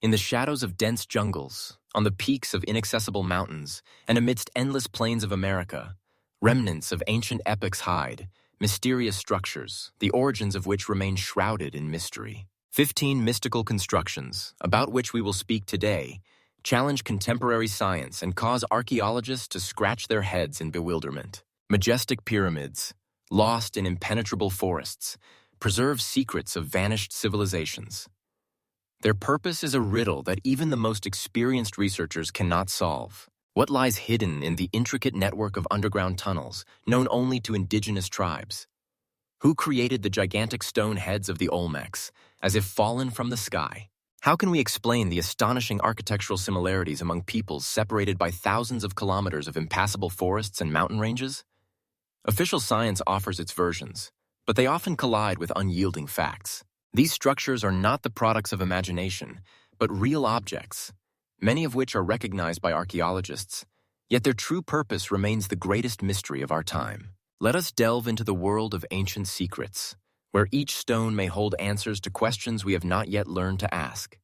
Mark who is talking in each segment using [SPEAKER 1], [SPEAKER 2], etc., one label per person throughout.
[SPEAKER 1] In the shadows of dense jungles, on the peaks of inaccessible mountains, and amidst endless plains of America, remnants of ancient epics hide, mysterious structures, the origins of which remain shrouded in mystery. 15 mystical constructions, about which we will speak today, challenge contemporary science and cause archaeologists to scratch their heads in bewilderment. Majestic pyramids, lost in impenetrable forests, preserve secrets of vanished civilizations. Their purpose is a riddle that even the most experienced researchers cannot solve. What lies hidden in the intricate network of underground tunnels, known only to indigenous tribes? Who created the gigantic stone heads of the Olmecs, as if fallen from the sky? How can we explain the astonishing architectural similarities among peoples separated by thousands of kilometers of impassable forests and mountain ranges? Official science offers its versions, but they often collide with unyielding facts. These structures are not the products of imagination, but real objects, many of which are recognized by archaeologists, yet their true purpose remains the greatest mystery of our time. Let us delve into the world of ancient secrets, where each stone may hold answers to questions we have not yet learned to ask.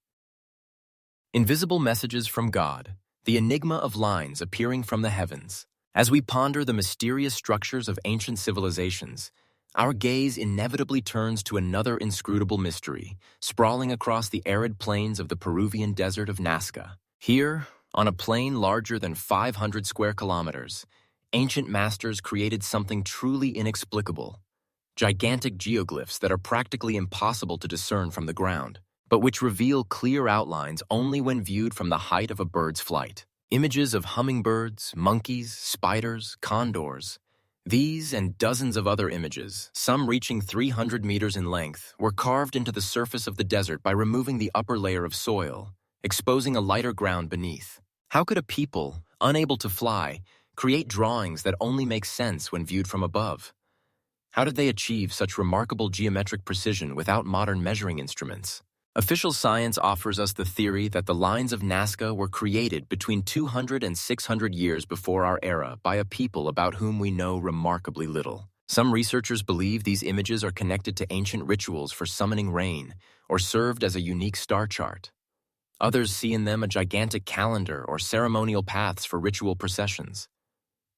[SPEAKER 1] Invisible messages from God, the enigma of lines appearing from the heavens. As we ponder the mysterious structures of ancient civilizations, our gaze inevitably turns to another inscrutable mystery, sprawling across the arid plains of the Peruvian desert of Nazca. Here, on a plain larger than 500 square kilometers, ancient masters created something truly inexplicable. Gigantic geoglyphs that are practically impossible to discern from the ground, but which reveal clear outlines only when viewed from the height of a bird's flight. Images of hummingbirds, monkeys, spiders, condors. These and dozens of other images, some reaching 300 meters in length, were carved into the surface of the desert by removing the upper layer of soil, exposing a lighter ground beneath. How could a people, unable to fly, create drawings that only make sense when viewed from above? How did they achieve such remarkable geometric precision without modern measuring instruments? Official science offers us the theory that the lines of Nazca were created between 200 and 600 years before our era by a people about whom we know remarkably little. Some researchers believe these images are connected to ancient rituals for summoning rain or served as a unique star chart. Others see in them a gigantic calendar or ceremonial paths for ritual processions.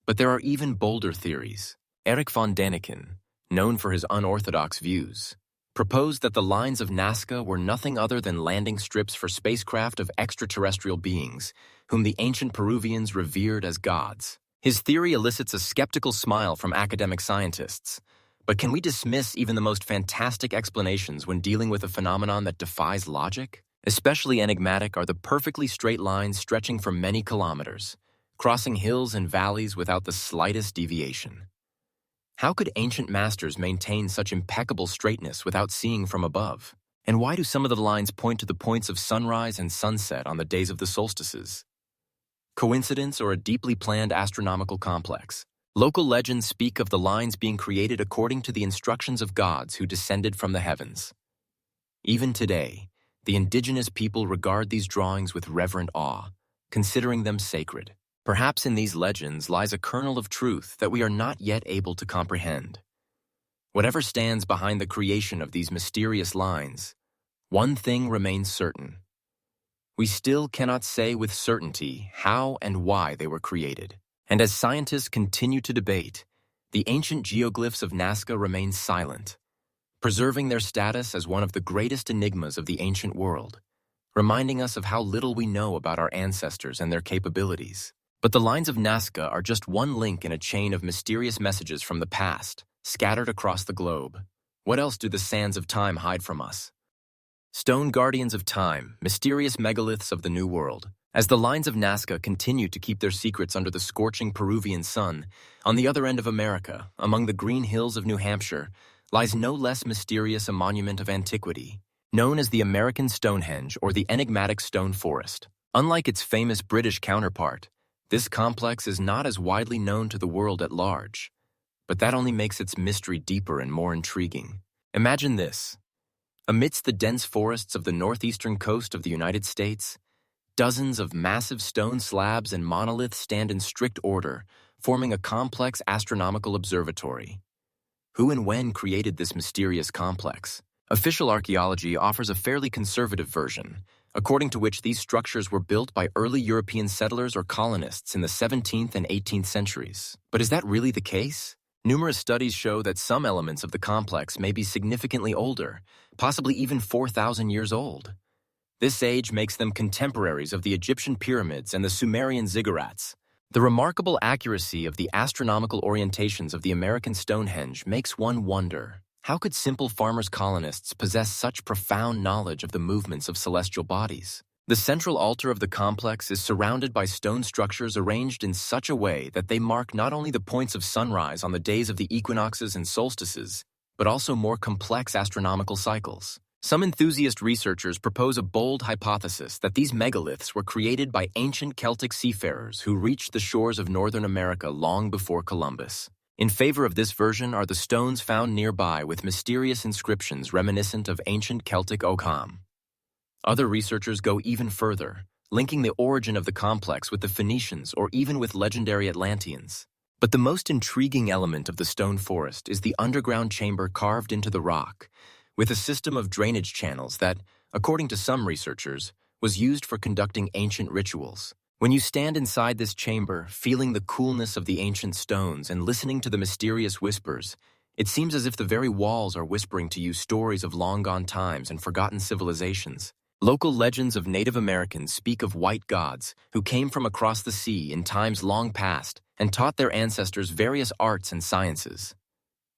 [SPEAKER 1] But there are even bolder theories. Erich von Däniken, known for his unorthodox views, proposed that the lines of Nazca were nothing other than landing strips for spacecraft of extraterrestrial beings, whom the ancient Peruvians revered as gods. His theory elicits a skeptical smile from academic scientists. But can we dismiss even the most fantastic explanations when dealing with a phenomenon that defies logic? Especially enigmatic are the perfectly straight lines stretching for many kilometers, crossing hills and valleys without the slightest deviation. How could ancient masters maintain such impeccable straightness without seeing from above? And why do some of the lines point to the points of sunrise and sunset on the days of the solstices? Coincidence or a deeply planned astronomical complex? Local legends speak of the lines being created according to the instructions of gods who descended from the heavens. Even today, the indigenous people regard these drawings with reverent awe, considering them sacred. Perhaps in these legends lies a kernel of truth that we are not yet able to comprehend. Whatever stands behind the creation of these mysterious lines, one thing remains certain. We still cannot say with certainty how and why they were created. And as scientists continue to debate, the ancient geoglyphs of Nazca remain silent, preserving their status as one of the greatest enigmas of the ancient world, reminding us of how little we know about our ancestors and their capabilities. But the lines of Nazca are just one link in a chain of mysterious messages from the past, scattered across the globe. What else do the sands of time hide from us? Stone guardians of time, mysterious megaliths of the New World. As the lines of Nazca continue to keep their secrets under the scorching Peruvian sun, on the other end of America, among the green hills of New Hampshire, lies no less mysterious a monument of antiquity, known as the American Stonehenge or the enigmatic stone forest. Unlike its famous British counterpart, this complex is not as widely known to the world at large, but that only makes its mystery deeper and more intriguing. Imagine this. Amidst the dense forests of the northeastern coast of the United States, dozens of massive stone slabs and monoliths stand in strict order, forming a complex astronomical observatory. Who and when created this mysterious complex? Official archaeology offers a fairly conservative version, according to which these structures were built by early European settlers or colonists in the 17th and 18th centuries. But is that really the case? Numerous studies show that some elements of the complex may be significantly older, possibly even 4,000 years old. This age makes them contemporaries of the Egyptian pyramids and the Sumerian ziggurats. The remarkable accuracy of the astronomical orientations of the American Stonehenge makes one wonder, how could simple farmers' colonists possess such profound knowledge of the movements of celestial bodies? The central altar of the complex is surrounded by stone structures arranged in such a way that they mark not only the points of sunrise on the days of the equinoxes and solstices, but also more complex astronomical cycles. Some enthusiast researchers propose a bold hypothesis that these megaliths were created by ancient Celtic seafarers who reached the shores of northern America long before Columbus. In favor of this version are the stones found nearby with mysterious inscriptions reminiscent of ancient Celtic Ogham. Other researchers go even further, linking the origin of the complex with the Phoenicians or even with legendary Atlanteans. But the most intriguing element of the stone forest is the underground chamber carved into the rock, with a system of drainage channels that, according to some researchers, was used for conducting ancient rituals. When you stand inside this chamber, feeling the coolness of the ancient stones and listening to the mysterious whispers, it seems as if the very walls are whispering to you stories of long-gone times and forgotten civilizations. Local legends of Native Americans speak of white gods who came from across the sea in times long past and taught their ancestors various arts and sciences.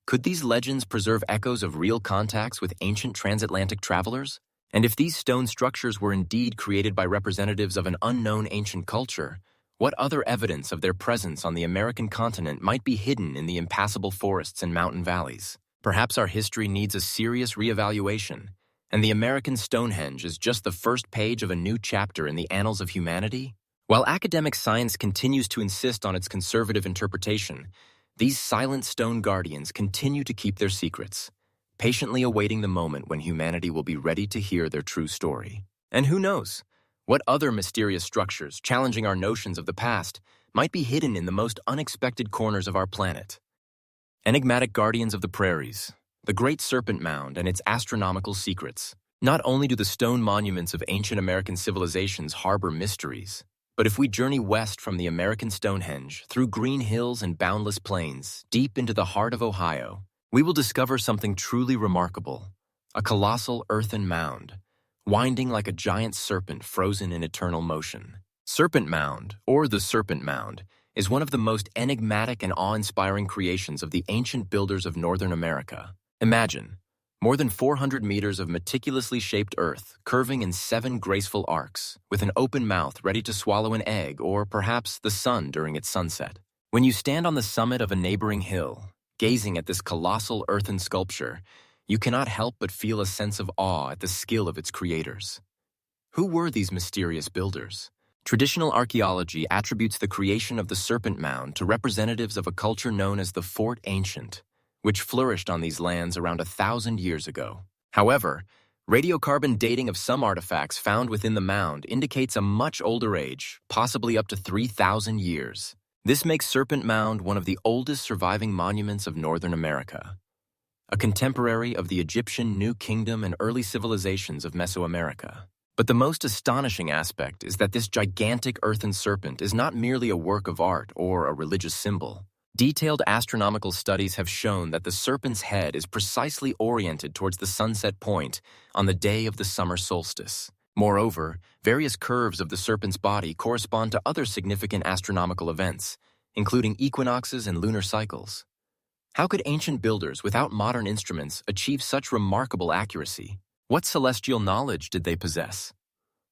[SPEAKER 1] Could these legends preserve echoes of real contacts with ancient transatlantic travelers? And if these stone structures were indeed created by representatives of an unknown ancient culture, what other evidence of their presence on the American continent might be hidden in the impassable forests and mountain valleys? Perhaps our history needs a serious reevaluation, and the American Stonehenge is just the first page of a new chapter in the annals of humanity? While academic science continues to insist on its conservative interpretation, these silent stone guardians continue to keep their secrets, patiently awaiting the moment when humanity will be ready to hear their true story. And who knows, what other mysterious structures challenging our notions of the past might be hidden in the most unexpected corners of our planet? Enigmatic guardians of the prairies, the Great Serpent Mound and its astronomical secrets. Not only do the stone monuments of ancient American civilizations harbor mysteries, but if we journey west from the American Stonehenge, through green hills and boundless plains, deep into the heart of Ohio, we will discover something truly remarkable, a colossal earthen mound, winding like a giant serpent frozen in eternal motion. Serpent Mound, or the Serpent Mound, is one of the most enigmatic and awe-inspiring creations of the ancient builders of Northern America. Imagine, more than 400 meters of meticulously shaped earth, curving in 7 graceful arcs, with an open mouth ready to swallow an egg or perhaps the sun during its sunset. When you stand on the summit of a neighboring hill, gazing at this colossal earthen sculpture, you cannot help but feel a sense of awe at the skill of its creators. Who were these mysterious builders? Traditional archaeology attributes the creation of the Serpent Mound to representatives of a culture known as the Fort Ancient, which flourished on these lands around 1,000 years ago. However, radiocarbon dating of some artifacts found within the mound indicates a much older age, possibly up to 3,000 years. This makes Serpent Mound one of the oldest surviving monuments of Northern America, a contemporary of the Egyptian New Kingdom and early civilizations of Mesoamerica. But the most astonishing aspect is that this gigantic earthen serpent is not merely a work of art or a religious symbol. Detailed astronomical studies have shown that the serpent's head is precisely oriented towards the sunset point on the day of the summer solstice. Moreover, various curves of the serpent's body correspond to other significant astronomical events, including equinoxes and lunar cycles. How could ancient builders without modern instruments achieve such remarkable accuracy? What celestial knowledge did they possess?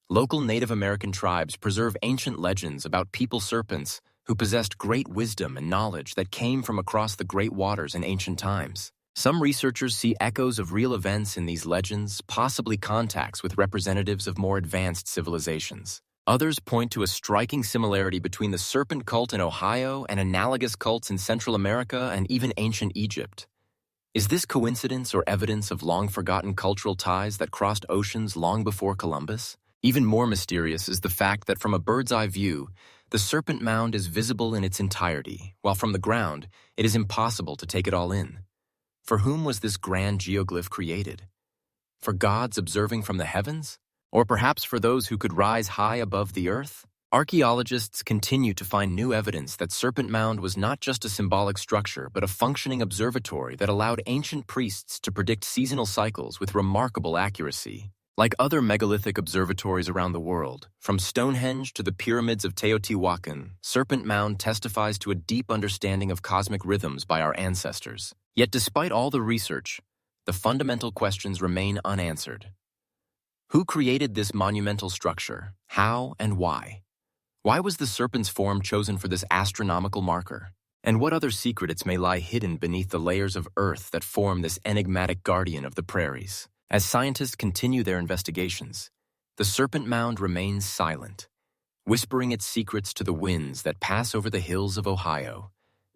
[SPEAKER 1] Local Native American tribes preserve ancient legends about people serpents who possessed great wisdom and knowledge that came from across the great waters in ancient times. Some researchers see echoes of real events in these legends, possibly contacts with representatives of more advanced civilizations. Others point to a striking similarity between the serpent cult in Ohio and analogous cults in Central America and even ancient Egypt. Is this coincidence or evidence of long-forgotten cultural ties that crossed oceans long before Columbus? Even more mysterious is the fact that from a bird's-eye view, the Serpent Mound is visible in its entirety, while from the ground, it is impossible to take it all in. For whom was this grand geoglyph created? For gods observing from the heavens? Or perhaps for those who could rise high above the earth? Archaeologists continue to find new evidence that Serpent Mound was not just a symbolic structure, but a functioning observatory that allowed ancient priests to predict seasonal cycles with remarkable accuracy. Like other megalithic observatories around the world, from Stonehenge to the pyramids of Teotihuacan, Serpent Mound testifies to a deep understanding of cosmic rhythms by our ancestors. Yet despite all the research, the fundamental questions remain unanswered. Who created this monumental structure? How and why? Why was the serpent's form chosen for this astronomical marker? And what other secrets may lie hidden beneath the layers of earth that form this enigmatic guardian of the prairies? As scientists continue their investigations, the Serpent Mound remains silent, whispering its secrets to the winds that pass over the hills of Ohio,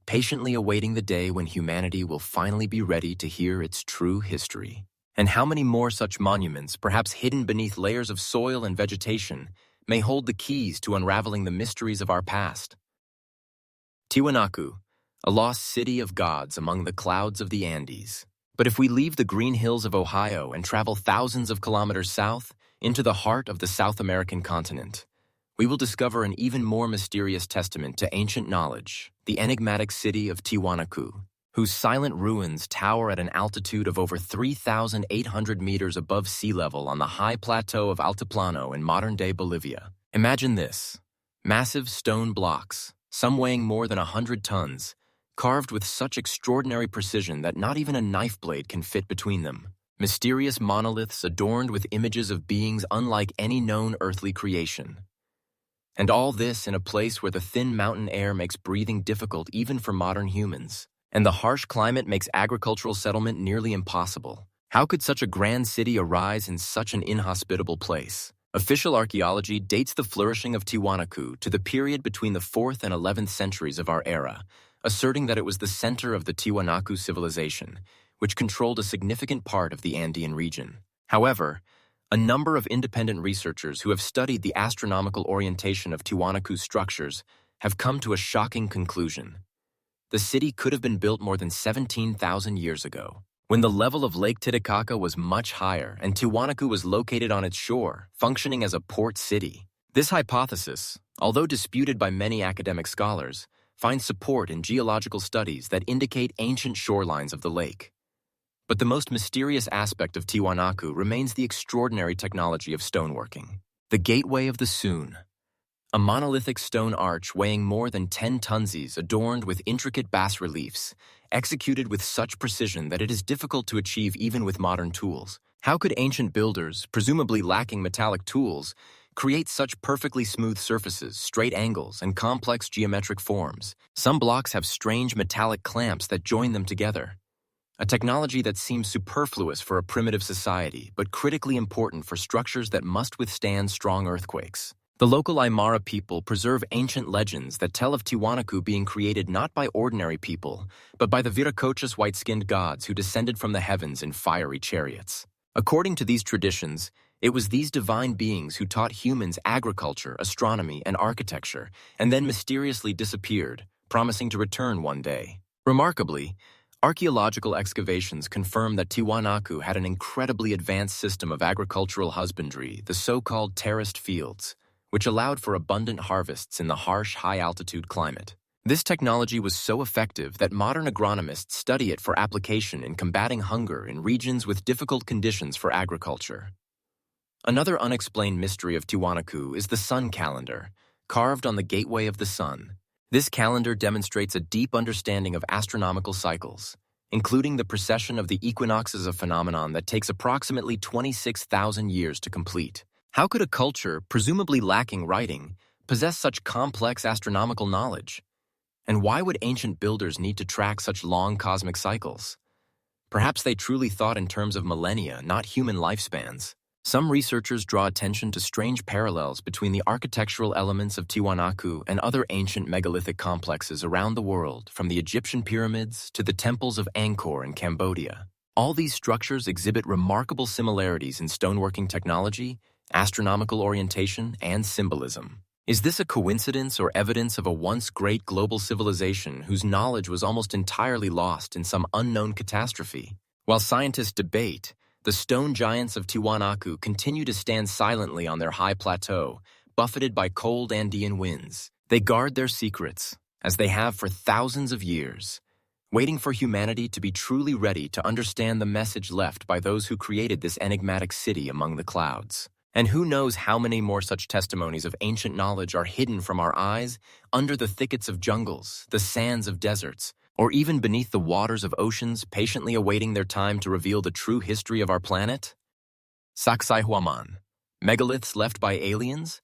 [SPEAKER 1] patiently awaiting the day when humanity will finally be ready to hear its true history. And how many more such monuments, perhaps hidden beneath layers of soil and vegetation, may hold the keys to unraveling the mysteries of our past? Tiwanaku, a lost city of gods among the clouds of the Andes. But if we leave the green hills of Ohio and travel thousands of kilometers south into the heart of the South American continent, we will discover an even more mysterious testament to ancient knowledge, the enigmatic city of Tiwanaku, whose silent ruins tower at an altitude of over 3,800 meters above sea level on the high plateau of Altiplano in modern-day Bolivia. Imagine this: massive stone blocks, some weighing more than 100 tons, carved with such extraordinary precision that not even a knife blade can fit between them. Mysterious monoliths adorned with images of beings unlike any known earthly creation. And all this in a place where the thin mountain air makes breathing difficult even for modern humans, and the harsh climate makes agricultural settlement nearly impossible. How could such a grand city arise in such an inhospitable place? Official archaeology dates the flourishing of Tiwanaku to the period between the 4th and 11th centuries of our era, asserting that it was the center of the Tiwanaku civilization, which controlled a significant part of the Andean region. However, a number of independent researchers who have studied the astronomical orientation of Tiwanaku's structures have come to a shocking conclusion. The city could have been built more than 17,000 years ago, when the level of Lake Titicaca was much higher and Tiwanaku was located on its shore, functioning as a port city. This hypothesis, although disputed by many academic scholars, finds support in geological studies that indicate ancient shorelines of the lake. But the most mysterious aspect of Tiwanaku remains the extraordinary technology of stoneworking. The Gateway of the Sun, a monolithic stone arch weighing more than 10 tonnes adorned with intricate bas-reliefs, executed with such precision that it is difficult to achieve even with modern tools. How could ancient builders, presumably lacking metallic tools, create such perfectly smooth surfaces, straight angles, and complex geometric forms? Some blocks have strange metallic clamps that join them together, a technology that seems superfluous for a primitive society, but critically important for structures that must withstand strong earthquakes. The local Aymara people preserve ancient legends that tell of Tiwanaku being created not by ordinary people, but by the Viracochas white-skinned gods who descended from the heavens in fiery chariots. According to these traditions, it was these divine beings who taught humans agriculture, astronomy, and architecture, and then mysteriously disappeared, promising to return one day. Remarkably, archaeological excavations confirm that Tiwanaku had an incredibly advanced system of agricultural husbandry, the so-called terraced fields, which allowed for abundant harvests in the harsh, high-altitude climate. This technology was so effective that modern agronomists study it for application in combating hunger in regions with difficult conditions for agriculture. Another unexplained mystery of Tiwanaku is the sun calendar, carved on the Gateway of the Sun. This calendar demonstrates a deep understanding of astronomical cycles, including the precession of the equinoxes, a phenomenon that takes approximately 26,000 years to complete. How could a culture, presumably lacking writing, possess such complex astronomical knowledge? And why would ancient builders need to track such long cosmic cycles? Perhaps they truly thought in terms of millennia, not human lifespans. Some researchers draw attention to strange parallels between the architectural elements of Tiwanaku and other ancient megalithic complexes around the world, from the Egyptian pyramids to the temples of Angkor in Cambodia. All these structures exhibit remarkable similarities in stoneworking technology, astronomical orientation, and symbolism. Is this a coincidence or evidence of a once great global civilization whose knowledge was almost entirely lost in some unknown catastrophe? While scientists debate, the stone giants of Tiwanaku continue to stand silently on their high plateau, buffeted by cold Andean winds. They guard their secrets, as they have for thousands of years, waiting for humanity to be truly ready to understand the message left by those who created this enigmatic city among the clouds. And who knows how many more such testimonies of ancient knowledge are hidden from our eyes under the thickets of jungles, the sands of deserts, or even beneath the waters of oceans, patiently awaiting their time to reveal the true history of our planet? Sacsayhuamán, megaliths left by aliens?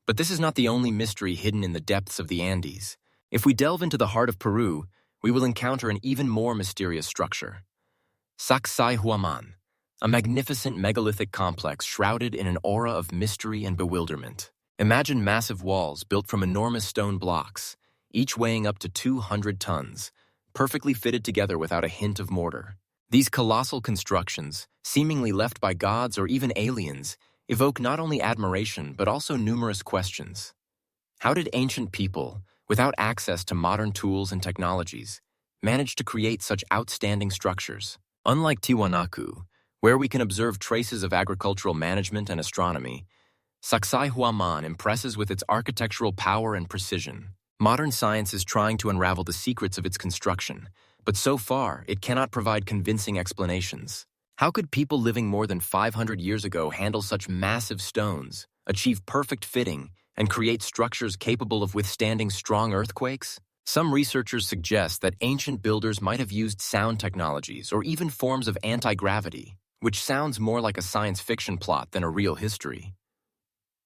[SPEAKER 1] But this is not the only mystery hidden in the depths of the Andes. If we delve into the heart of Peru, we will encounter an even more mysterious structure. Sacsayhuamán, a magnificent megalithic complex shrouded in an aura of mystery and bewilderment. Imagine massive walls built from enormous stone blocks, each weighing up to 200 tons, perfectly fitted together without a hint of mortar. These colossal constructions, seemingly left by gods or even aliens, evoke not only admiration but also numerous questions. How did ancient people, without access to modern tools and technologies, manage to create such outstanding structures? Unlike Tiwanaku, where we can observe traces of agricultural management and astronomy, Sacsayhuamán impresses with its architectural power and precision. Modern science is trying to unravel the secrets of its construction, but so far it cannot provide convincing explanations. How could people living more than 500 years ago handle such massive stones, achieve perfect fitting, and create structures capable of withstanding strong earthquakes? Some researchers suggest that ancient builders might have used sound technologies or even forms of anti-gravity, which sounds more like a science fiction plot than a real history.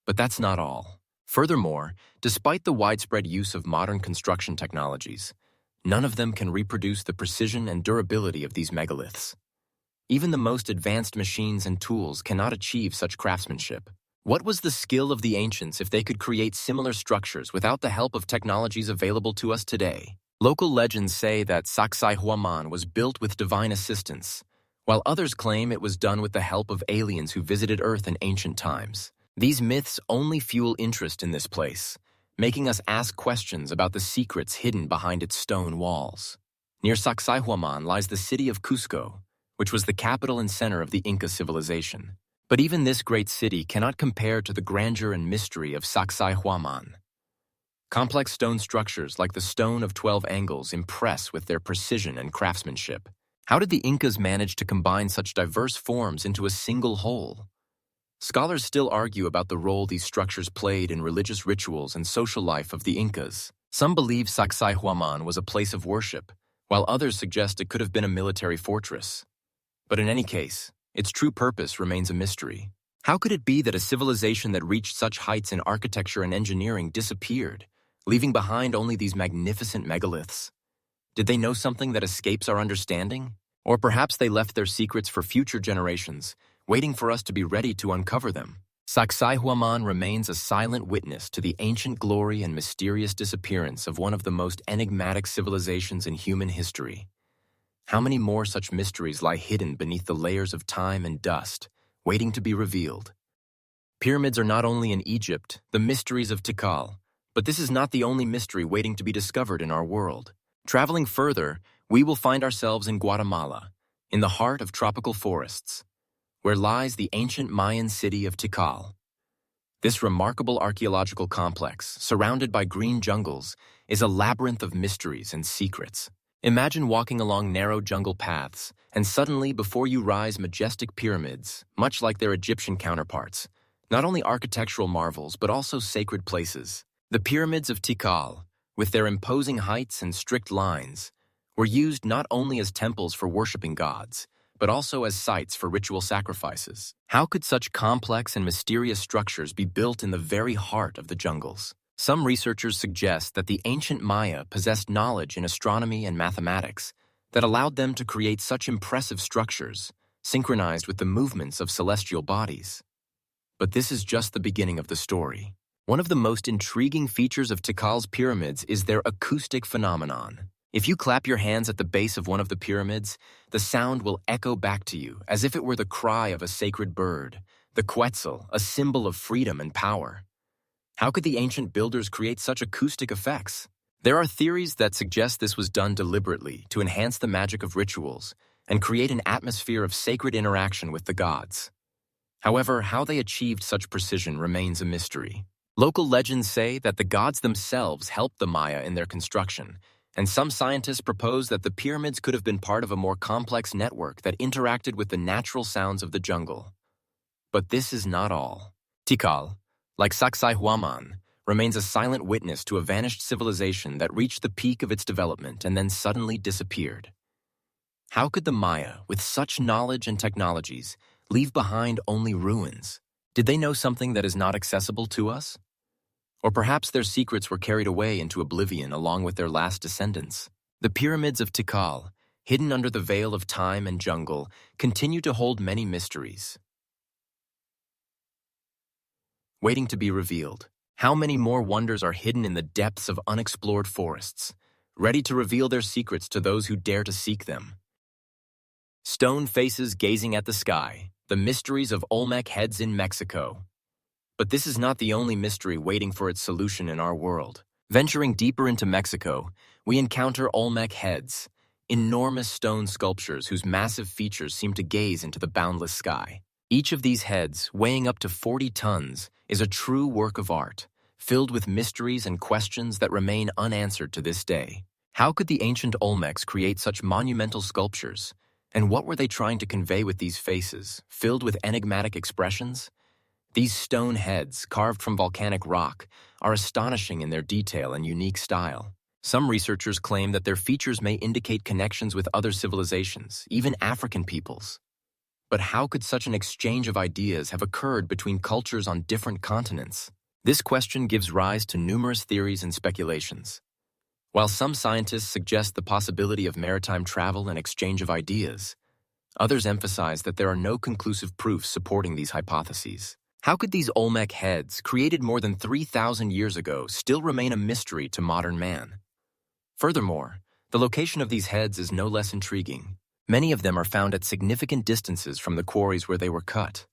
[SPEAKER 1] But that's not all. Furthermore, despite the widespread use of modern construction technologies, none of them can reproduce the precision and durability of these megaliths. Even the most advanced machines and tools cannot achieve such craftsmanship. What was the skill of the ancients if they could create similar structures without the help of technologies available to us today? Local legends say that Sacsayhuamán was built with divine assistance, while others claim it was done with the help of aliens who visited Earth in ancient times. These myths only fuel interest in this place, making us ask questions about the secrets hidden behind its stone walls. Near Sacsayhuamán lies the city of Cusco, which was the capital and center of the Inca civilization. But even this great city cannot compare to the grandeur and mystery of Sacsayhuamán. Complex stone structures like the Stone of 12 Angles impress with their precision and craftsmanship. How did the Incas manage to combine such diverse forms into a single whole? Scholars still argue about the role these structures played in religious rituals and social life of the Incas. Some believe Sacsayhuamán was a place of worship, while others suggest it could have been a military fortress. But in any case, its true purpose remains a mystery. How could it be that a civilization that reached such heights in architecture and engineering disappeared, leaving behind only these magnificent megaliths? Did they know something that escapes our understanding? Or perhaps they left their secrets for future generations, waiting for us to be ready to uncover them. Sacsayhuamán remains a silent witness to the ancient glory and mysterious disappearance of one of the most enigmatic civilizations in human history. How many more such mysteries lie hidden beneath the layers of time and dust, waiting to be revealed? Pyramids are not only in Egypt, the mysteries of Tikal, but this is not the only mystery waiting to be discovered in our world. Traveling further, we will find ourselves in Guatemala, in the heart of tropical forests, where lies the ancient Mayan city of Tikal. This remarkable archaeological complex, surrounded by green jungles, is a labyrinth of mysteries and secrets. Imagine walking along narrow jungle paths, and suddenly before you rise majestic pyramids, much like their Egyptian counterparts, not only architectural marvels but also sacred places. The pyramids of Tikal, with their imposing heights and strict lines, were used not only as temples for worshipping gods, but also as sites for ritual sacrifices. How could such complex and mysterious structures be built in the very heart of the jungles? Some researchers suggest that the ancient Maya possessed knowledge in astronomy and mathematics that allowed them to create such impressive structures, synchronized with the movements of celestial bodies. But this is just the beginning of the story. One of the most intriguing features of Tikal's pyramids is their acoustic phenomenon. If you clap your hands at the base of one of the pyramids, the sound will echo back to you as if it were the cry of a sacred bird, the quetzal, a symbol of freedom and power. How could the ancient builders create such acoustic effects? There are theories that suggest this was done deliberately to enhance the magic of rituals, and create an atmosphere of sacred interaction with the gods. However, how they achieved such precision remains a mystery. Local legends say that the gods themselves helped the Maya in their construction, and some scientists propose that the pyramids could have been part of a more complex network that interacted with the natural sounds of the jungle. But this is not all. Tikal, like Sacsayhuamán, remains a silent witness to a vanished civilization that reached the peak of its development and then suddenly disappeared. How could the Maya, with such knowledge and technologies, leave behind only ruins? Did they know something that is not accessible to us? Or perhaps their secrets were carried away into oblivion along with their last descendants. The pyramids of Tikal, hidden under the veil of time and jungle, continue to hold many mysteries, waiting to be revealed. How many more wonders are hidden in the depths of unexplored forests, ready to reveal their secrets to those who dare to seek them? Stone faces gazing at the sky, the mysteries of Olmec heads in Mexico. But this is not the only mystery waiting for its solution in our world. Venturing deeper into Mexico, we encounter Olmec heads, enormous stone sculptures whose massive features seem to gaze into the boundless sky. Each of these heads, weighing up to 40 tons, is a true work of art, filled with mysteries and questions that remain unanswered to this day. How could the ancient Olmecs create such monumental sculptures? And what were they trying to convey with these faces, filled with enigmatic expressions? These stone heads, carved from volcanic rock, are astonishing in their detail and unique style. Some researchers claim that their features may indicate connections with other civilizations, even African peoples. But how could such an exchange of ideas have occurred between cultures on different continents? This question gives rise to numerous theories and speculations. While some scientists suggest the possibility of maritime travel and exchange of ideas, others emphasize that there are no conclusive proofs supporting these hypotheses. How could these Olmec heads, created more than 3,000 years ago, still remain a mystery to modern man? Furthermore, the location of these heads is no less intriguing. Many of them are found at significant distances from the quarries where they were cut.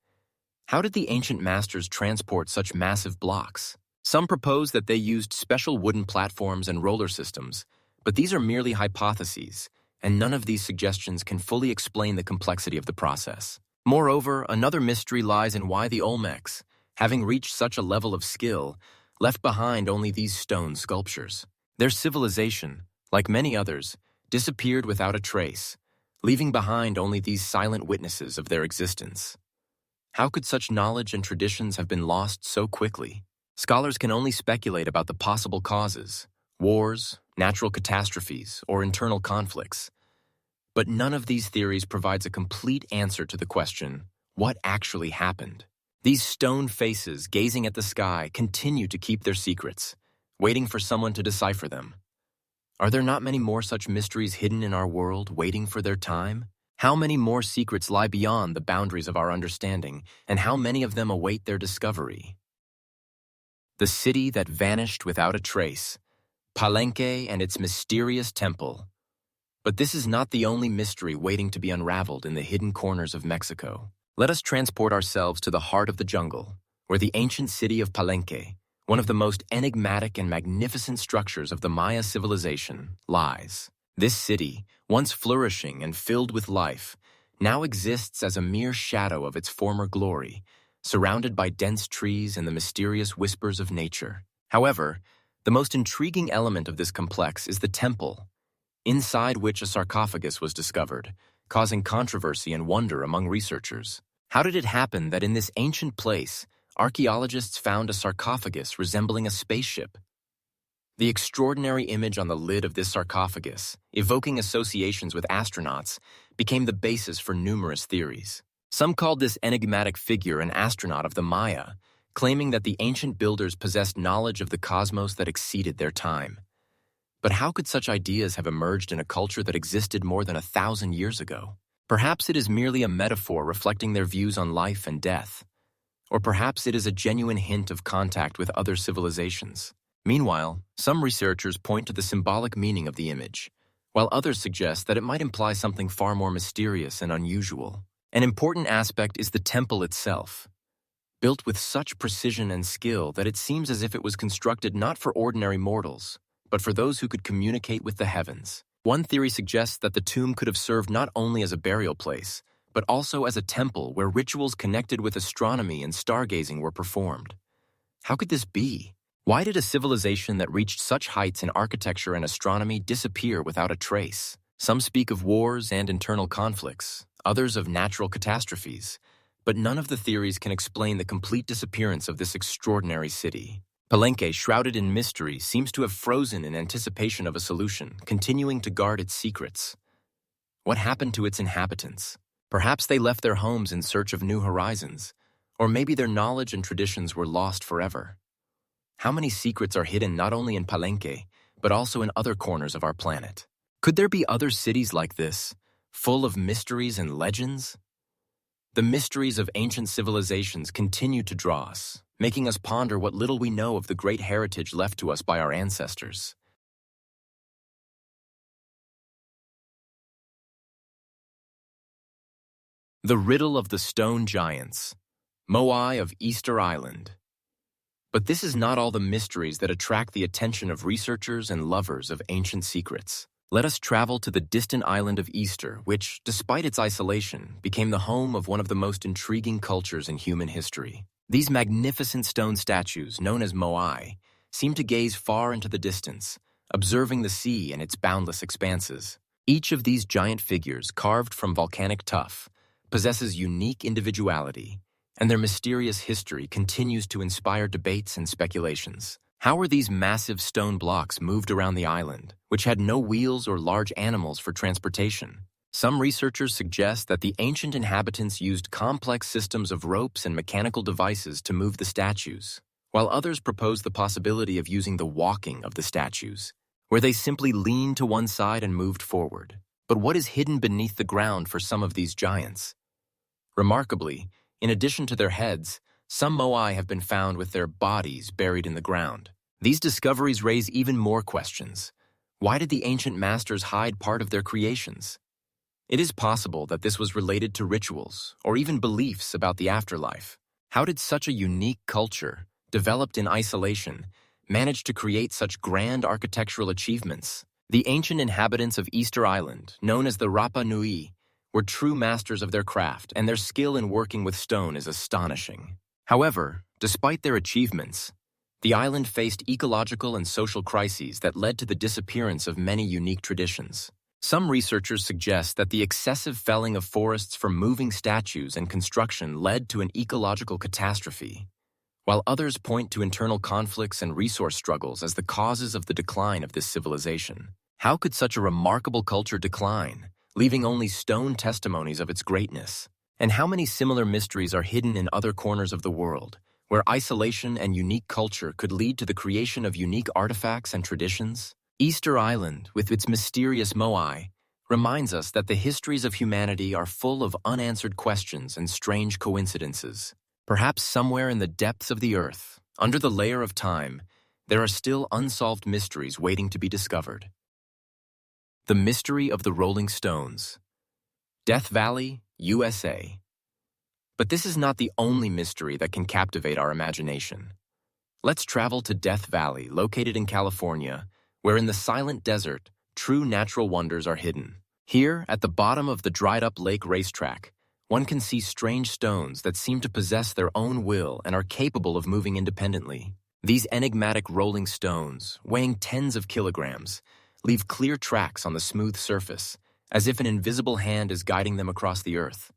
[SPEAKER 1] How did the ancient masters transport such massive blocks? Some propose that they used special wooden platforms and roller systems, but these are merely hypotheses, and none of these suggestions can fully explain the complexity of the process. Moreover, another mystery lies in why the Olmecs, having reached such a level of skill, left behind only these stone sculptures. Their civilization, like many others, disappeared without a trace, leaving behind only these silent witnesses of their existence. How could such knowledge and traditions have been lost so quickly? Scholars can only speculate about the possible causes: wars, natural catastrophes, or internal conflicts. But none of these theories provides a complete answer to the question, what actually happened? These stone faces gazing at the sky continue to keep their secrets, waiting for someone to decipher them. Are there not many more such mysteries hidden in our world, waiting for their time? How many more secrets lie beyond the boundaries of our understanding, and how many of them await their discovery? The city that vanished without a trace, Palenque and its mysterious temple. But this is not the only mystery waiting to be unraveled in the hidden corners of Mexico. Let us transport ourselves to the heart of the jungle, where the ancient city of Palenque, one of the most enigmatic and magnificent structures of the Maya civilization, lies. This city, once flourishing and filled with life, now exists as a mere shadow of its former glory, surrounded by dense trees and the mysterious whispers of nature. However, the most intriguing element of this complex is the temple, inside which a sarcophagus was discovered, causing controversy and wonder among researchers. How did it happen that in this ancient place, archaeologists found a sarcophagus resembling a spaceship? The extraordinary image on the lid of this sarcophagus, evoking associations with astronauts, became the basis for numerous theories. Some called this enigmatic figure an astronaut of the Maya, claiming that the ancient builders possessed knowledge of the cosmos that exceeded their time. But how could such ideas have emerged in a culture that existed more than 1,000 years ago? Perhaps it is merely a metaphor reflecting their views on life and death. Or perhaps it is a genuine hint of contact with other civilizations. Meanwhile, some researchers point to the symbolic meaning of the image, while others suggest that it might imply something far more mysterious and unusual. An important aspect is the temple itself, built with such precision and skill that it seems as if it was constructed not for ordinary mortals, but for those who could communicate with the heavens. One theory suggests that the tomb could have served not only as a burial place, but also as a temple where rituals connected with astronomy and stargazing were performed. How could this be? Why did a civilization that reached such heights in architecture and astronomy disappear without a trace? Some speak of wars and internal conflicts, others of natural catastrophes, but none of the theories can explain the complete disappearance of this extraordinary city. Palenque, shrouded in mystery, seems to have frozen in anticipation of a solution, continuing to guard its secrets. What happened to its inhabitants? Perhaps they left their homes in search of new horizons, or maybe their knowledge and traditions were lost forever. How many secrets are hidden not only in Palenque, but also in other corners of our planet? Could there be other cities like this, full of mysteries and legends? The mysteries of ancient civilizations continue to draw us, making us ponder what little we know of the great heritage left to us by our ancestors. The Riddle of the Stone Giants, Moai of Easter Island. But this is not all the mysteries that attract the attention of researchers and lovers of ancient secrets. Let us travel to the distant island of Easter, which, despite its isolation, became the home of one of the most intriguing cultures in human history. These magnificent stone statues, known as moai, seem to gaze far into the distance, observing the sea and its boundless expanses. Each of these giant figures, carved from volcanic tuff, possesses unique individuality, and their mysterious history continues to inspire debates and speculations. How were these massive stone blocks moved around the island, which had no wheels or large animals for transportation? Some researchers suggest that the ancient inhabitants used complex systems of ropes and mechanical devices to move the statues, while others propose the possibility of using the walking of the statues, where they simply leaned to one side and moved forward. But what is hidden beneath the ground for some of these giants? Remarkably, in addition to their heads, some moai have been found with their bodies buried in the ground. These discoveries raise even more questions. Why did the ancient masters hide part of their creations? It is possible that this was related to rituals or even beliefs about the afterlife. How did such a unique culture, developed in isolation, manage to create such grand architectural achievements? The ancient inhabitants of Easter Island, known as the Rapa Nui, were true masters of their craft, and their skill in working with stone is astonishing. However, despite their achievements, the island faced ecological and social crises that led to the disappearance of many unique traditions. Some researchers suggest that the excessive felling of forests for moving statues and construction led to an ecological catastrophe, while others point to internal conflicts and resource struggles as the causes of the decline of this civilization. How could such a remarkable culture decline, leaving only stone testimonies of its greatness? And how many similar mysteries are hidden in other corners of the world, where isolation and unique culture could lead to the creation of unique artifacts and traditions? Easter Island, with its mysterious moai, reminds us that the histories of humanity are full of unanswered questions and strange coincidences. Perhaps somewhere in the depths of the earth, under the layer of time, there are still unsolved mysteries waiting to be discovered. The Mystery of the Rolling Stones. Death Valley, USA. But this is not the only mystery that can captivate our imagination. Let's travel to Death Valley, located in California, where in the silent desert, true natural wonders are hidden. Here, at the bottom of the dried-up lake racetrack, one can see strange stones that seem to possess their own will and are capable of moving independently. These enigmatic rolling stones, weighing tens of kilograms, leave clear tracks on the smooth surface, as if an invisible hand is guiding them across the earth.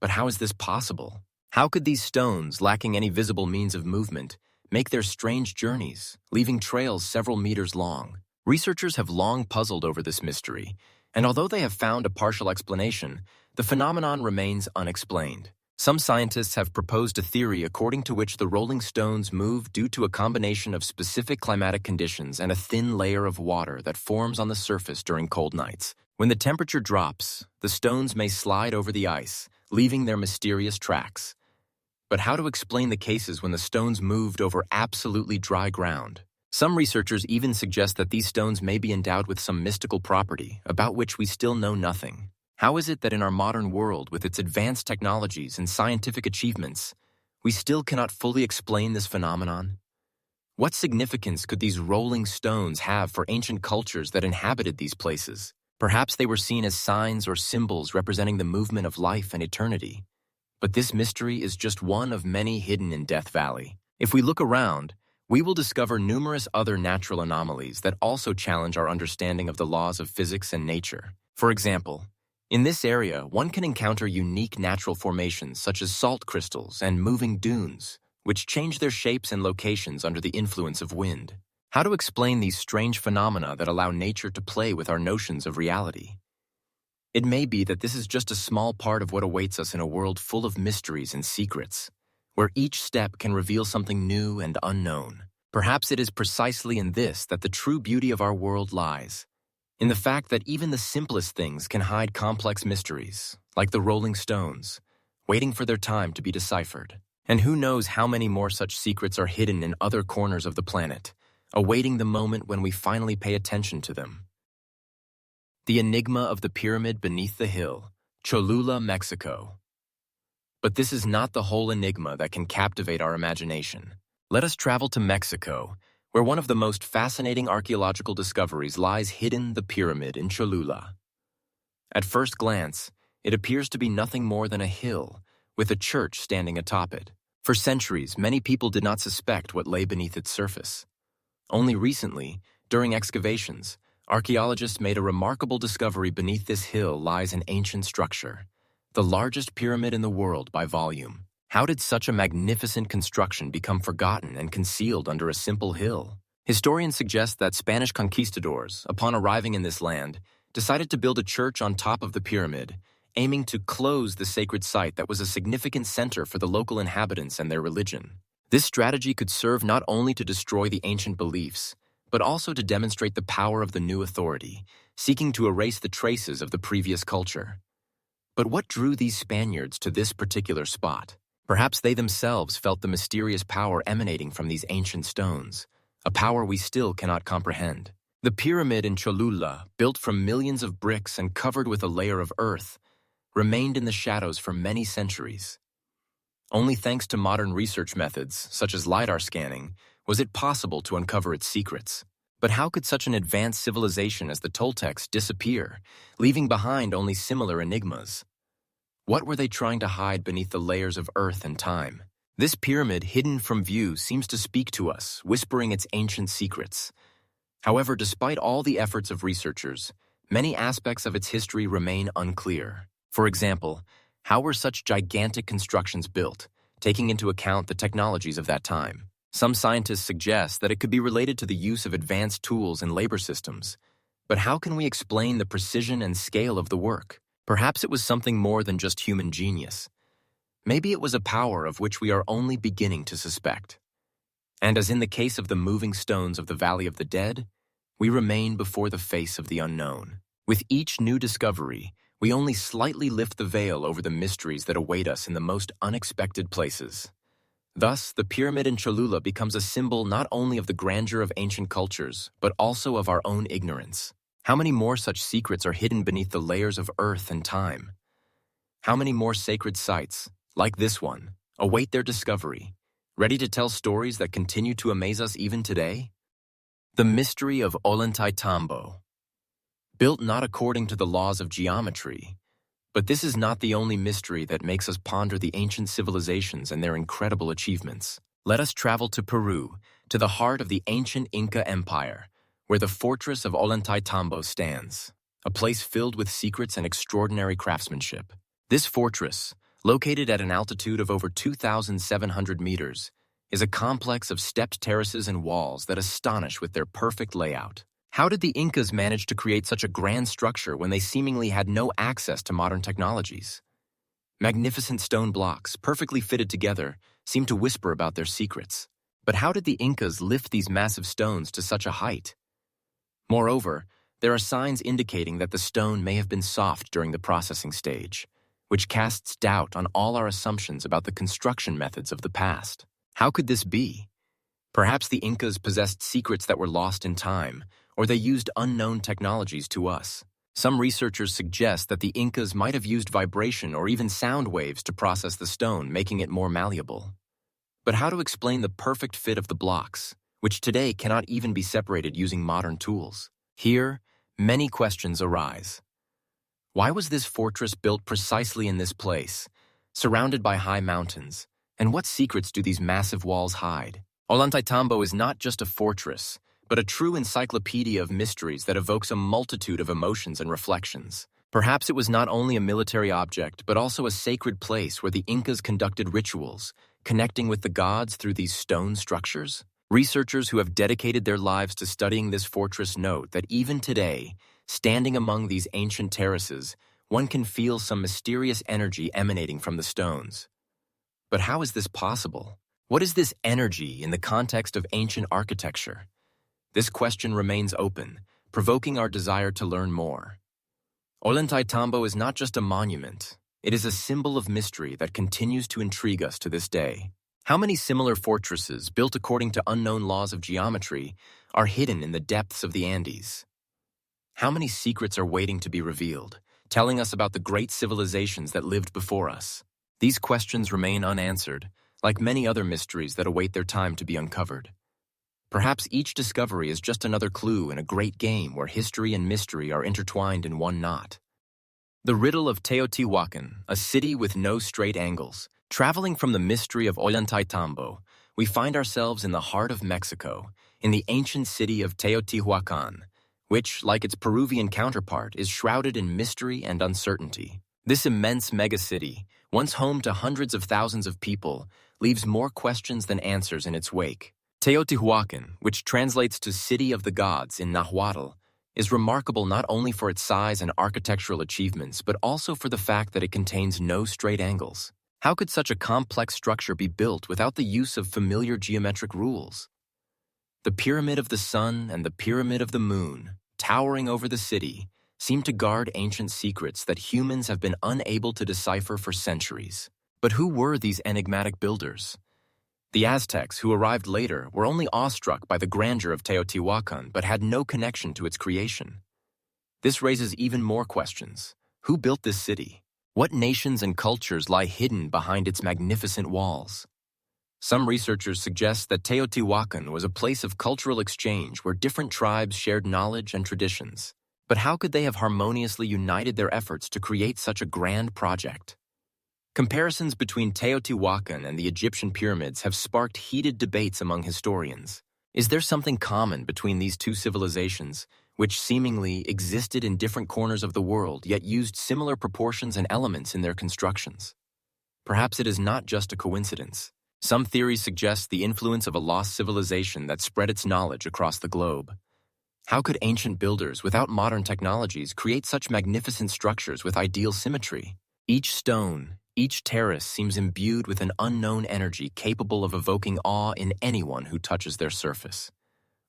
[SPEAKER 1] But how is this possible? How could these stones, lacking any visible means of movement, make their strange journeys, leaving trails several meters long? Researchers have long puzzled over this mystery, and although they have found a partial explanation, the phenomenon remains unexplained. Some scientists have proposed a theory according to which the rolling stones move due to a combination of specific climatic conditions and a thin layer of water that forms on the surface during cold nights. When the temperature drops, the stones may slide over the ice, leaving their mysterious tracks. But how to explain the cases when the stones moved over absolutely dry ground? Some researchers even suggest that these stones may be endowed with some mystical property about which we still know nothing. How is it that in our modern world, with its advanced technologies and scientific achievements, we still cannot fully explain this phenomenon? What significance could these rolling stones have for ancient cultures that inhabited these places? Perhaps they were seen as signs or symbols representing the movement of life and eternity. But this mystery is just one of many hidden in Death Valley. If we look around, we will discover numerous other natural anomalies that also challenge our understanding of the laws of physics and nature. For example, in this area, one can encounter unique natural formations such as salt crystals and moving dunes, which change their shapes and locations under the influence of wind. How to explain these strange phenomena that allow nature to play with our notions of reality? It may be that this is just a small part of what awaits us in a world full of mysteries and secrets, where each step can reveal something new and unknown. Perhaps it is precisely in this that the true beauty of our world lies, in the fact that even the simplest things can hide complex mysteries, like the rolling stones, waiting for their time to be deciphered. And who knows how many more such secrets are hidden in other corners of the planet, awaiting the moment when we finally pay attention to them. The enigma of the pyramid beneath the hill, Cholula, Mexico. But this is not the whole enigma that can captivate our imagination. Let us travel to Mexico, where one of the most fascinating archaeological discoveries lies hidden the pyramid in Cholula. At first glance, it appears to be nothing more than a hill, with a church standing atop it. For centuries, many people did not suspect what lay beneath its surface. Only recently, during excavations, archaeologists made a remarkable discovery. Beneath this hill lies an ancient structure, the largest pyramid in the world by volume. How did such a magnificent construction become forgotten and concealed under a simple hill? Historians suggest that Spanish conquistadors, upon arriving in this land, decided to build a church on top of the pyramid, aiming to close the sacred site that was a significant center for the local inhabitants and their religion. This strategy could serve not only to destroy the ancient beliefs, but also to demonstrate the power of the new authority, seeking to erase the traces of the previous culture. But what drew these Spaniards to this particular spot? Perhaps they themselves felt the mysterious power emanating from these ancient stones, a power we still cannot comprehend. The pyramid in Cholula, built from millions of bricks and covered with a layer of earth, remained in the shadows for many centuries. Only thanks to modern research methods, such as LiDAR scanning, was it possible to uncover its secrets. But how could such an advanced civilization as the Toltecs disappear, leaving behind only similar enigmas? What were they trying to hide beneath the layers of earth and time? This pyramid, hidden from view, seems to speak to us, whispering its ancient secrets. However, despite all the efforts of researchers, many aspects of its history remain unclear. For example, how were such gigantic constructions built, taking into account the technologies of that time? Some scientists suggest that it could be related to the use of advanced tools and labor systems. But how can we explain the precision and scale of the work? Perhaps it was something more than just human genius. Maybe it was a power of which we are only beginning to suspect. And as in the case of the moving stones of the Valley of the Dead, we remain before the face of the unknown. With each new discovery, we only slightly lift the veil over the mysteries that await us in the most unexpected places. Thus, the pyramid in Cholula becomes a symbol not only of the grandeur of ancient cultures, but also of our own ignorance. How many more such secrets are hidden beneath the layers of earth and time? How many more sacred sites, like this one, await their discovery, ready to tell stories that continue to amaze us even today? The mystery of Ollantaytambo. Built not according to the laws of geometry, but this is not the only mystery that makes us ponder the ancient civilizations and their incredible achievements. Let us travel to Peru, to the heart of the ancient Inca Empire, where the fortress of Ollantaytambo stands, a place filled with secrets and extraordinary craftsmanship. This fortress, located at an altitude of over 2,700 meters, is a complex of stepped terraces and walls that astonish with their perfect layout. How did the Incas manage to create such a grand structure when they seemingly had no access to modern technologies? Magnificent stone blocks, perfectly fitted together, seem to whisper about their secrets. But how did the Incas lift these massive stones to such a height? Moreover, there are signs indicating that the stone may have been soft during the processing stage, which casts doubt on all our assumptions about the construction methods of the past. How could this be? Perhaps the Incas possessed secrets that were lost in time, or they used unknown technologies to us. Some researchers suggest that the Incas might have used vibration or even sound waves to process the stone, making it more malleable. But how to explain the perfect fit of the blocks, which today cannot even be separated using modern tools? Here, many questions arise. Why was this fortress built precisely in this place, surrounded by high mountains? And what secrets do these massive walls hide? Ollantaytambo is not just a fortress, but a true encyclopedia of mysteries that evokes a multitude of emotions and reflections. Perhaps it was not only a military object, but also a sacred place where the Incas conducted rituals, connecting with the gods through these stone structures. Researchers who have dedicated their lives to studying this fortress note that even today, standing among these ancient terraces, one can feel some mysterious energy emanating from the stones. But how is this possible? What is this energy in the context of ancient architecture? This question remains open, provoking our desire to learn more. Ollantaytambo is not just a monument, it is a symbol of mystery that continues to intrigue us to this day. How many similar fortresses, built according to unknown laws of geometry, are hidden in the depths of the Andes? How many secrets are waiting to be revealed, telling us about the great civilizations that lived before us? These questions remain unanswered, like many other mysteries that await their time to be uncovered. Perhaps each discovery is just another clue in a great game where history and mystery are intertwined in one knot. The riddle of Teotihuacan, a city with no straight angles. Traveling from the mystery of Ollantaytambo, we find ourselves in the heart of Mexico, in the ancient city of Teotihuacan, which, like its Peruvian counterpart, is shrouded in mystery and uncertainty. This immense megacity, once home to hundreds of thousands of people, leaves more questions than answers in its wake. Teotihuacan, which translates to City of the Gods in Nahuatl, is remarkable not only for its size and architectural achievements, but also for the fact that it contains no straight angles. How could such a complex structure be built without the use of familiar geometric rules? The Pyramid of the Sun and the Pyramid of the Moon, towering over the city, seem to guard ancient secrets that humans have been unable to decipher for centuries. But who were these enigmatic builders? The Aztecs, who arrived later, were only awestruck by the grandeur of Teotihuacan but had no connection to its creation. This raises even more questions. Who built this city? What nations and cultures lie hidden behind its magnificent walls? Some researchers suggest that Teotihuacan was a place of cultural exchange where different tribes shared knowledge and traditions. But how could they have harmoniously united their efforts to create such a grand project? Comparisons between Teotihuacan and the Egyptian pyramids have sparked heated debates among historians. Is there something common between these two civilizations, which seemingly existed in different corners of the world yet used similar proportions and elements in their constructions? Perhaps it is not just a coincidence. Some theories suggest the influence of a lost civilization that spread its knowledge across the globe. How could ancient builders, without modern technologies, create such magnificent structures with ideal symmetry? Each stone, each terrace seems imbued with an unknown energy capable of evoking awe in anyone who touches their surface.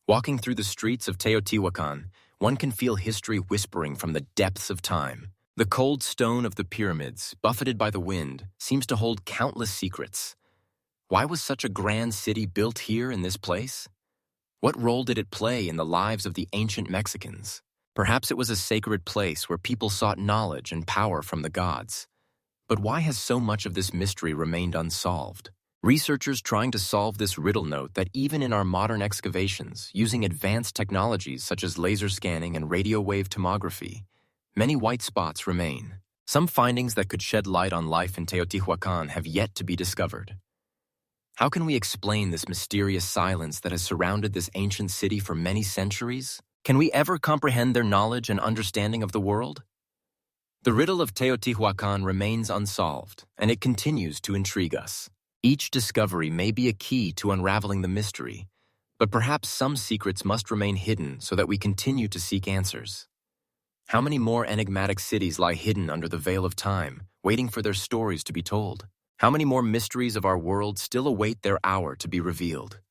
[SPEAKER 1] Walking through the streets of Teotihuacan, one can feel history whispering from the depths of time. The cold stone of the pyramids, buffeted by the wind, seems to hold countless secrets. Why was such a grand city built here in this place? What role did it play in the lives of the ancient Mexicans? Perhaps it was a sacred place where people sought knowledge and power from the gods. But why has so much of this mystery remained unsolved? Researchers trying to solve this riddle note that even in our modern excavations, using advanced technologies such as laser scanning and radio wave tomography, many white spots remain. Some findings that could shed light on life in Teotihuacan have yet to be discovered. How can we explain this mysterious silence that has surrounded this ancient city for many centuries? Can we ever comprehend their knowledge and understanding of the world? The riddle of Teotihuacan remains unsolved, and it continues to intrigue us. Each discovery may be a key to unraveling the mystery, but perhaps some secrets must remain hidden so that we continue to seek answers. How many more enigmatic cities lie hidden under the veil of time, waiting for their stories to be told? How many more mysteries of our world still await their hour to be revealed?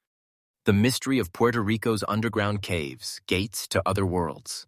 [SPEAKER 1] The mystery of Puerto Rico's underground caves, gates to other worlds.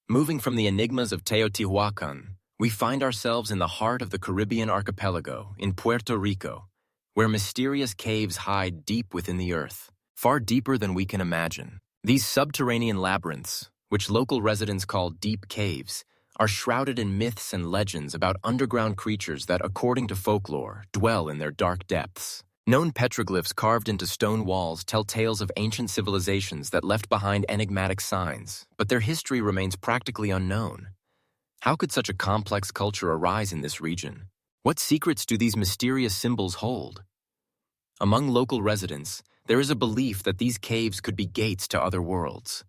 [SPEAKER 1] Moving from the enigmas of Teotihuacan, we find ourselves in the heart of the Caribbean archipelago in Puerto Rico, where mysterious caves hide deep within the earth, far deeper than we can imagine. These subterranean labyrinths, which local residents call deep caves, are shrouded in myths and legends about underground creatures that, according to folklore, dwell in their dark depths. Known petroglyphs carved into stone walls tell tales of ancient civilizations that left behind enigmatic signs, but their history remains practically unknown. How could such a complex culture arise in this region? What secrets do these mysterious symbols hold? Among local residents, there is a belief that these caves could be gates to other worlds.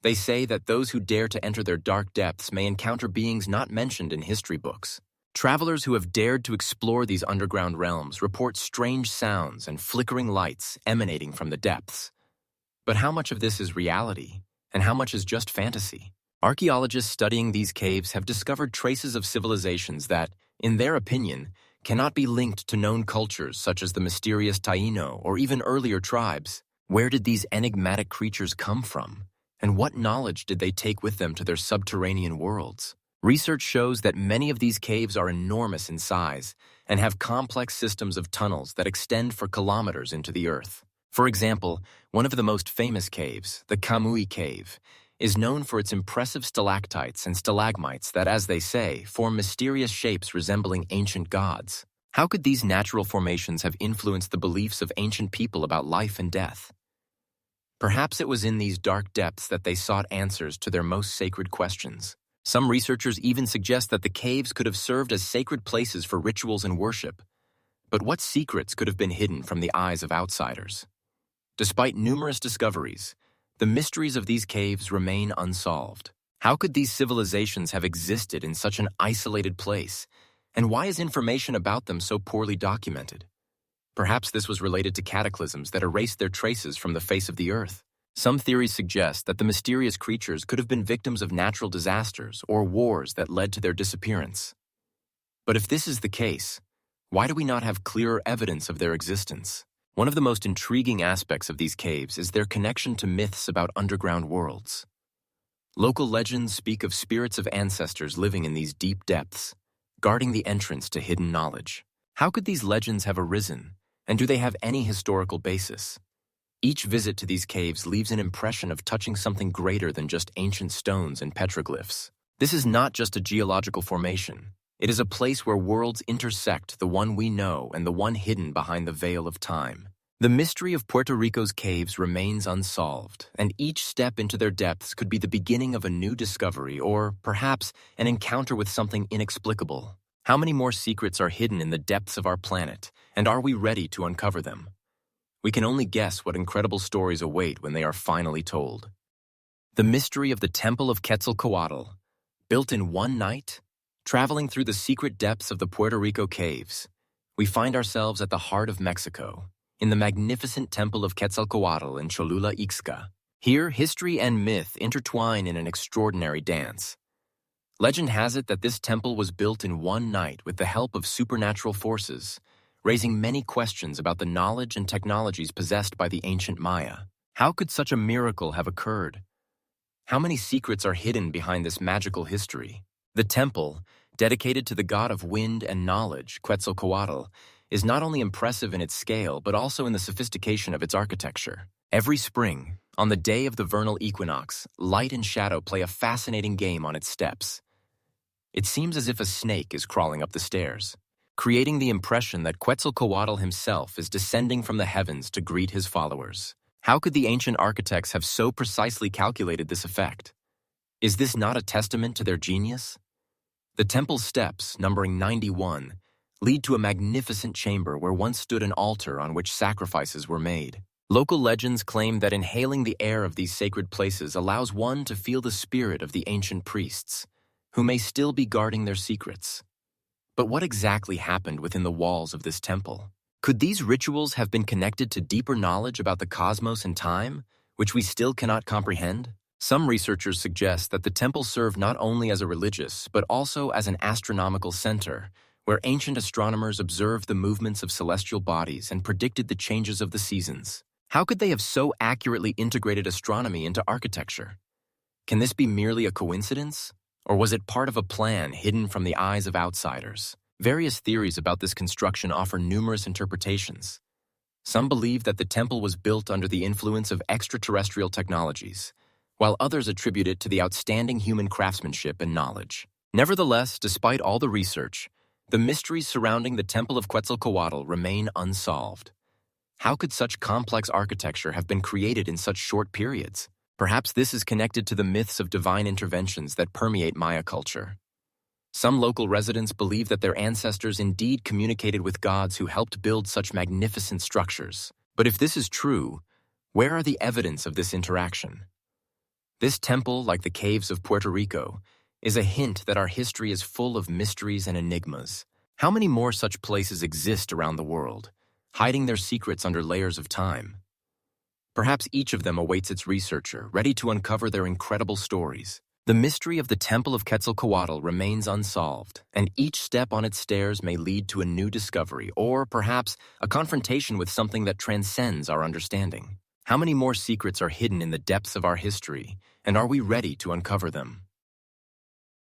[SPEAKER 1] They say that those who dare to enter their dark depths may encounter beings not mentioned in history books. Travelers who have dared to explore these underground realms report strange sounds and flickering lights emanating from the depths. But how much of this is reality, and how much is just fantasy? Archaeologists studying these caves have discovered traces of civilizations that, in their opinion, cannot be linked to known cultures such as the mysterious Taino or even earlier tribes. Where did these enigmatic creatures come from? And what knowledge did they take with them to their subterranean worlds? Research shows that many of these caves are enormous in size and have complex systems of tunnels that extend for kilometers into the earth. For example, one of the most famous caves, the Kamui Cave, is known for its impressive stalactites and stalagmites that, as they say, form mysterious shapes resembling ancient gods. How could these natural formations have influenced the beliefs of ancient people about life and death? Perhaps it was in these dark depths that they sought answers to their most sacred questions. Some researchers even suggest that the caves could have served as sacred places for rituals and worship. But what secrets could have been hidden from the eyes of outsiders? Despite numerous discoveries, the mysteries of these caves remain unsolved. How could these civilizations have existed in such an isolated place? And why is information about them so poorly documented? Perhaps this was related to cataclysms that erased their traces from the face of the earth. Some theories suggest that the mysterious creatures could have been victims of natural disasters or wars that led to their disappearance. But if this is the case, why do we not have clearer evidence of their existence? One of the most intriguing aspects of these caves is their connection to myths about underground worlds. Local legends speak of spirits of ancestors living in these deep depths, guarding the entrance to hidden knowledge. How could these legends have arisen, and do they have any historical basis? Each visit to these caves leaves an impression of touching something greater than just ancient stones and petroglyphs. This is not just a geological formation. It is a place where worlds intersect, the one we know and the one hidden behind the veil of time. The mystery of Puerto Rico's caves remains unsolved, and each step into their depths could be the beginning of a new discovery or, perhaps, an encounter with something inexplicable. How many more secrets are hidden in the depths of our planet, and are we ready to uncover them? We can only guess what incredible stories await when they are finally told. The mystery of the Temple of Quetzalcoatl, built in one night, traveling through the secret depths of the Puerto Rico caves, we find ourselves at the heart of Mexico, in the magnificent Temple of Quetzalcoatl in Cholula, Ixca. Here, history and myth intertwine in an extraordinary dance. Legend has it that this temple was built in one night with the help of supernatural forces, raising many questions about the knowledge and technologies possessed by the ancient Maya. How could such a miracle have occurred? How many secrets are hidden behind this magical history? The temple, dedicated to the god of wind and knowledge, Quetzalcoatl, is not only impressive in its scale but also in the sophistication of its architecture. Every spring, on the day of the vernal equinox, light and shadow play a fascinating game on its steps. It seems as if a snake is crawling up the stairs, creating the impression that Quetzalcoatl himself is descending from the heavens to greet his followers. How could the ancient architects have so precisely calculated this effect? Is this not a testament to their genius? The temple steps, numbering 91, lead to a magnificent chamber where once stood an altar on which sacrifices were made. Local legends claim that inhaling the air of these sacred places allows one to feel the spirit of the ancient priests, who may still be guarding their secrets. But what exactly happened within the walls of this temple? Could these rituals have been connected to deeper knowledge about the cosmos and time, which we still cannot comprehend? Some researchers suggest that the temple served not only as a religious, but also as an astronomical center, where ancient astronomers observed the movements of celestial bodies and predicted the changes of the seasons. How could they have so accurately integrated astronomy into architecture? Can this be merely a coincidence? Or was it part of a plan hidden from the eyes of outsiders? Various theories about this construction offer numerous interpretations. Some believe that the temple was built under the influence of extraterrestrial technologies, while others attribute it to the outstanding human craftsmanship and knowledge. Nevertheless, despite all the research, the mysteries surrounding the Temple of Quetzalcoatl remain unsolved. How could such complex architecture have been created in such short periods? Perhaps this is connected to the myths of divine interventions that permeate Maya culture. Some local residents believe that their ancestors indeed communicated with gods who helped build such magnificent structures. But if this is true, where are the evidence of this interaction? This temple, like the caves of Puerto Rico, is a hint that our history is full of mysteries and enigmas. How many more such places exist around the world, hiding their secrets under layers of time? Perhaps each of them awaits its researcher, ready to uncover their incredible stories. The mystery of the Temple of Quetzalcoatl remains unsolved, and each step on its stairs may lead to a new discovery, or perhaps a confrontation with something that transcends our understanding. How many more secrets are hidden in the depths of our history, and are we ready to uncover them?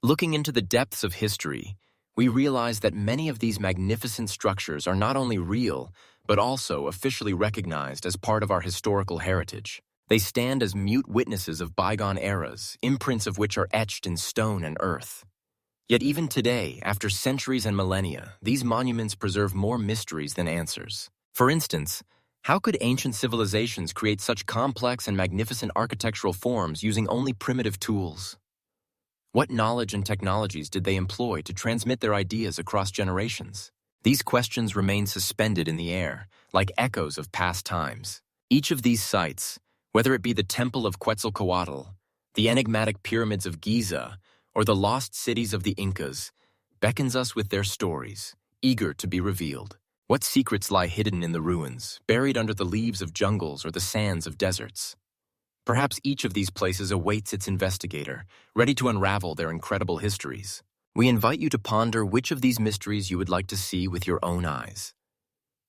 [SPEAKER 1] Looking into the depths of history, we realize that many of these magnificent structures are not only real, but also officially recognized as part of our historical heritage. They stand as mute witnesses of bygone eras, imprints of which are etched in stone and earth. Yet even today, after centuries and millennia, these monuments preserve more mysteries than answers. For instance, how could ancient civilizations create such complex and magnificent architectural forms using only primitive tools? What knowledge and technologies did they employ to transmit their ideas across generations? These questions remain suspended in the air, like echoes of past times. Each of these sites, whether it be the Temple of Quetzalcoatl, the enigmatic pyramids of Giza, or the lost cities of the Incas, beckons us with their stories, eager to be revealed. What secrets lie hidden in the ruins, buried under the leaves of jungles or the sands of deserts? Perhaps each of these places awaits its investigator, ready to unravel their incredible histories. We invite you to ponder which of these mysteries you would like to see with your own eyes.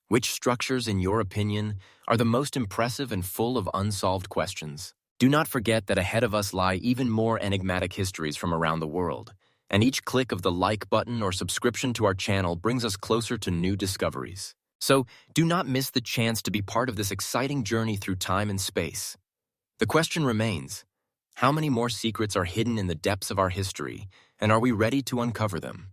[SPEAKER 1] Which structures, in your opinion, are the most impressive and full of unsolved questions? Do not forget that ahead of us lie even more enigmatic histories from around the world, and each click of the like button or subscription to our channel brings us closer to new discoveries. So, do not miss the chance to be part of this exciting journey through time and space. The question remains, how many more secrets are hidden in the depths of our history, and are we ready to uncover them?